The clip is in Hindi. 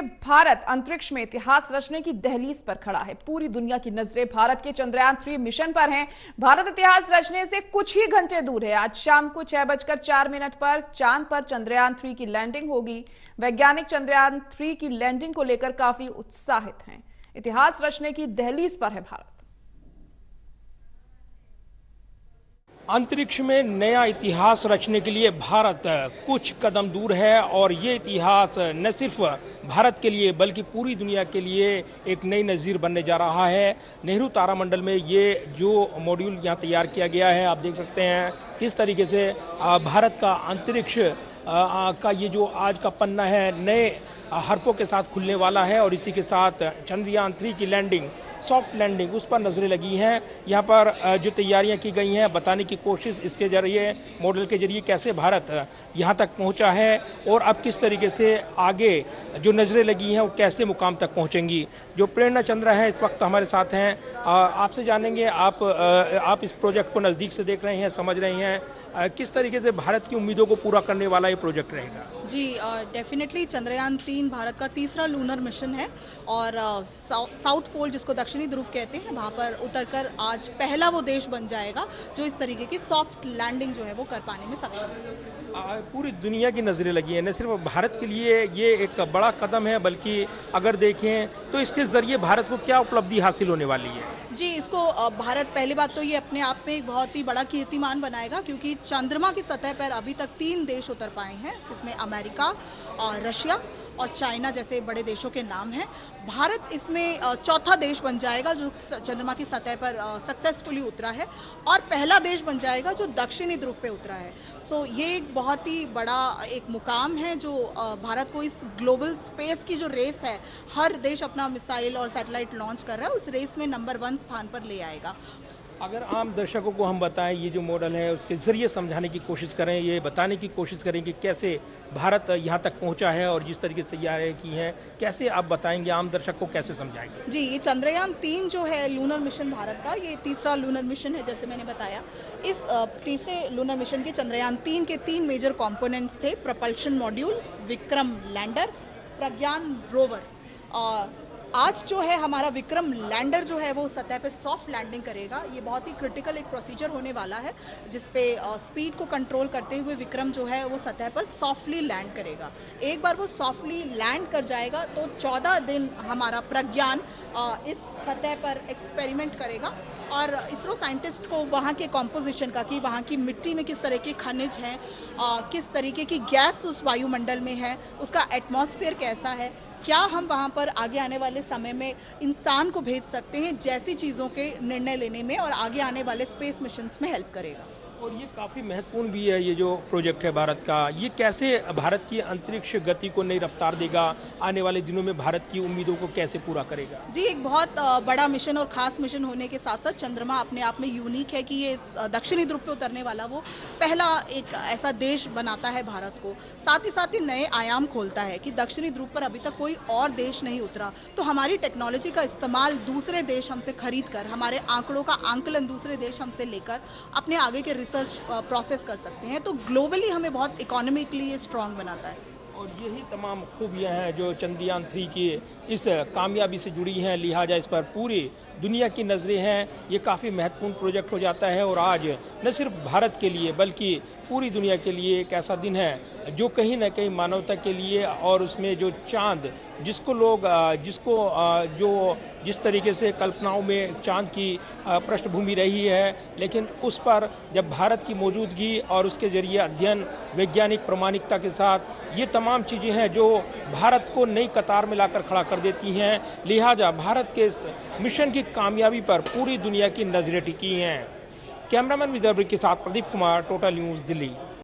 के भारत अंतरिक्ष में इतिहास रचने की दहलीज पर खड़ा है। पूरी दुनिया की नजरें भारत के चंद्रयान 3 मिशन पर हैं। भारत इतिहास रचने से कुछ ही घंटे दूर है। आज शाम को 6:04 पर चांद पर चंद्रयान 3 की लैंडिंग होगी। वैज्ञानिक चंद्रयान 3 की लैंडिंग को लेकर काफी उत्साहित हैं। इतिहास रचने की दहलीज पर है भारत। अंतरिक्ष में नया इतिहास रचने के लिए भारत कुछ कदम दूर है और ये इतिहास न सिर्फ भारत के लिए बल्कि पूरी दुनिया के लिए एक नई नज़ीर बनने जा रहा है। नेहरू तारामंडल में ये जो मॉड्यूल यहाँ तैयार किया गया है, आप देख सकते हैं किस तरीके से भारत का अंतरिक्ष का ये जो आज का पन्ना है नए हरफों के साथ खुलने वाला है और इसी के साथ चंद्रयान 3 की लैंडिंग, सॉफ्ट लैंडिंग, उस पर नजरें लगी हैं। यहाँ पर जो तैयारियां की गई हैं बताने की कोशिश इसके जरिए, मॉडल के जरिए कैसे भारत यहाँ तक पहुँचा है और अब किस तरीके से आगे जो नजरें लगी हैं वो कैसे मुकाम तक पहुँचेंगी। जो प्रेरणा चंद्रा है इस वक्त हमारे साथ हैं, आपसे जानेंगे, आप इस प्रोजेक्ट को नज़दीक से देख रहे हैं, समझ रहे हैं, किस तरीके से भारत की उम्मीदों को पूरा करने वाला ये प्रोजेक्ट रहेगा? जी डेफिनेटली चंद्रयान 3 भारत का तीसरा लूनर मिशन है और साउथ पोल जिसको दक्षिणी ध्रुव कहते हैं वहाँ पर उतरकर आज पहला वो देश बन जाएगा जो इस तरीके की सॉफ्ट लैंडिंग जो है वो कर पाने में सक्षम है। पूरी दुनिया की नजरें लगी हैं, न सिर्फ भारत के लिए ये एक बड़ा कदम है बल्कि अगर देखें तो इसके जरिए भारत को क्या उपलब्धि हासिल होने वाली है? जी, इसको भारत पहली बात तो ये अपने आप में एक बहुत ही बड़ा कीर्तिमान बनाएगा क्योंकि चंद्रमा की सतह पर अभी तक 3 देश उतर पाए हैं जिसमें अमेरिका, रशिया और चाइना जैसे बड़े देशों के नाम हैं। भारत इसमें चौथा देश बन जाएगा जो चंद्रमा की सतह पर सक्सेसफुली उतरा है और पहला देश बन जाएगा जो दक्षिणी ध्रुव पे उतरा है। तो ये एक बहुत ही बड़ा एक मुकाम है जो भारत को इस ग्लोबल स्पेस की जो रेस है, हर देश अपना मिसाइल और सैटेलाइट लॉन्च कर रहा है, उस रेस में नंबर 1 स्थान पर ले आएगा। अगर आम दर्शकों को हम बताएं ये जो मॉडल है उसके ज़रिए समझाने की कोशिश करें, ये बताने की कोशिश करें कि कैसे भारत यहाँ तक पहुँचा है और जिस तरीके से तैयारियां की हैं, कैसे आप बताएंगे, आम दर्शक को कैसे समझाएंगे? जी, ये चंद्रयान 3 जो है लूनर मिशन भारत का, ये तीसरा लूनर मिशन है जैसे मैंने बताया। इस तीसरे लूनर मिशन के चंद्रयान 3 के 3 मेजर कॉम्पोनेंट्स थे: प्रपल्शन मॉड्यूल, विक्रम लैंडर, प्रज्ञान रोवर। आज जो है हमारा विक्रम लैंडर जो है वो सतह पे सॉफ्ट लैंडिंग करेगा। ये बहुत ही क्रिटिकल एक प्रोसीजर होने वाला है जिसपे स्पीड को कंट्रोल करते हुए विक्रम जो है वो सतह पर सॉफ्टली लैंड करेगा। एक बार वो सॉफ्टली लैंड कर जाएगा तो 14 दिन हमारा प्रज्ञान इस सतह पर एक्सपेरिमेंट करेगा और इसरो साइंटिस्ट को वहाँ के कॉम्पोजिशन का, कि वहाँ की मिट्टी में किस तरह के खनिज हैं, किस तरीके की गैस उस वायुमंडल में है, उसका एटमॉस्फेयर कैसा है, क्या हम वहाँ पर आगे आने वाले समय में इंसान को भेज सकते हैं, जैसी चीज़ों के निर्णय लेने में और आगे आने वाले स्पेस मिशंस में हेल्प करेगा। और ये काफ़ी महत्वपूर्ण भी है, ये जो प्रोजेक्ट है भारत का, ये कैसे भारत की अंतरिक्ष गति को नई रफ्तार देगा, आने वाले दिनों में भारत की उम्मीदों को कैसे पूरा करेगा? जी, एक बहुत बड़ा मिशन और ख़ास मिशन होने के साथ साथ चंद्रमा अपने आप में यूनिक है कि ये दक्षिणी ध्रुव पे उतरने वाला वो पहला एक ऐसा देश बनाता है भारत को। साथ ही नए आयाम खोलता है कि दक्षिणी ध्रुव पर अभी तक कोई और देश नहीं उतरा, तो हमारी टेक्नोलॉजी का इस्तेमाल दूसरे देश हमसे खरीद कर, हमारे आंकड़ों का आंकलन दूसरे देश हमसे लेकर अपने आगे के रिसर्च प्रोसेस कर सकते हैं। तो ग्लोबली हमें बहुत इकोनॉमिकली स्ट्रांग बनाता है। और यही तमाम खूबियां हैं जो चंद्रयान 3 की इस कामयाबी से जुड़ी हैं, लिहाजा इस पर पूरी दुनिया की नज़रें हैं। ये काफ़ी महत्वपूर्ण प्रोजेक्ट हो जाता है और आज न सिर्फ भारत के लिए बल्कि पूरी दुनिया के लिए एक ऐसा दिन है जो कहीं ना कहीं मानवता के लिए, और उसमें जो चांद जिस तरीके से कल्पनाओं में चांद की पृष्ठभूमि रही है, लेकिन उस पर जब भारत की मौजूदगी और उसके जरिए अध्ययन, वैज्ञानिक प्रामाणिकता के साथ, ये तमाम चीज़ें हैं जो भारत को नई कतार में लाकर खड़ा कर देती हैं। लिहाजा भारत के इस मिशन की कामयाबी पर पूरी दुनिया की नजरें टिकी हैं। कैमरामैन विदर्भ के साथ प्रदीप कुमार, टोटल न्यूज़, दिल्ली।